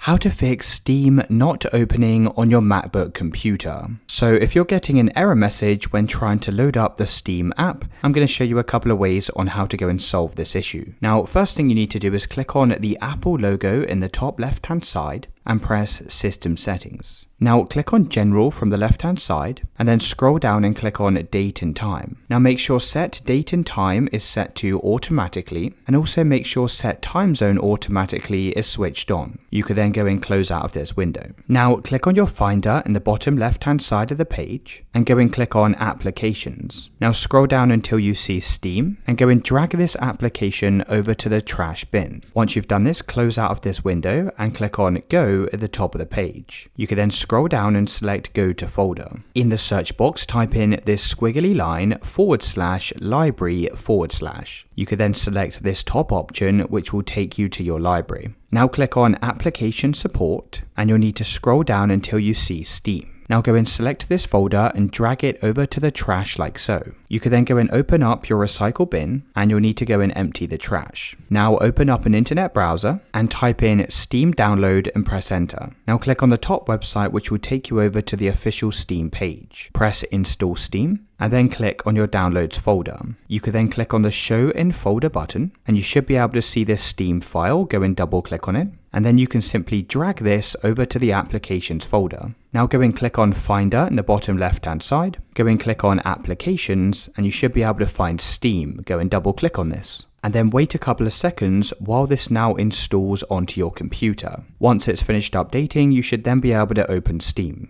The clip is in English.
How to fix Steam not opening on your MacBook computer. So if you're getting an error message when trying to load up the Steam app, I'm going to show you a couple of ways on how to go and solve this issue. Now, first thing you need to do is click on the Apple logo in the top left hand side and press System Settings. Now click on General from the left hand side and then scroll down and click on Date and Time. Now make sure Set Date and Time is set to automatically, and also make sure Set Time Zone automatically is switched on. You could then go and close out of this window. Now click on your Finder in the bottom left hand side of the page and go and click on Applications. Now scroll down until you see Steam and go and drag this application over to the trash bin. Once you've done this, close out of this window and click on Go at the top of the page. You can then scroll down and select Go to Folder. In the search box, type in this squiggly line /library/. You can then select this top option, which will take you to your library. Now click on Application Support and you'll need to scroll down until you see Steam. Now go and select this folder and drag it over to the trash like so. You can then go and open up your recycle bin and you'll need to go and empty the trash. Now open up an internet browser and type in Steam download and press enter. Now click on the top website, which will take you over to the official Steam page. Press Install Steam and then click on your downloads folder. You can then click on the Show in Folder button and you should be able to see this Steam file. Go and double click on it and then you can simply drag this over to the Applications folder. Now go and click on Finder in the bottom left hand side, go and click on Applications and you should be able to find Steam. Go and double click on this and then wait a couple of seconds while this now installs onto your computer. Once it's finished updating, you should then be able to open Steam.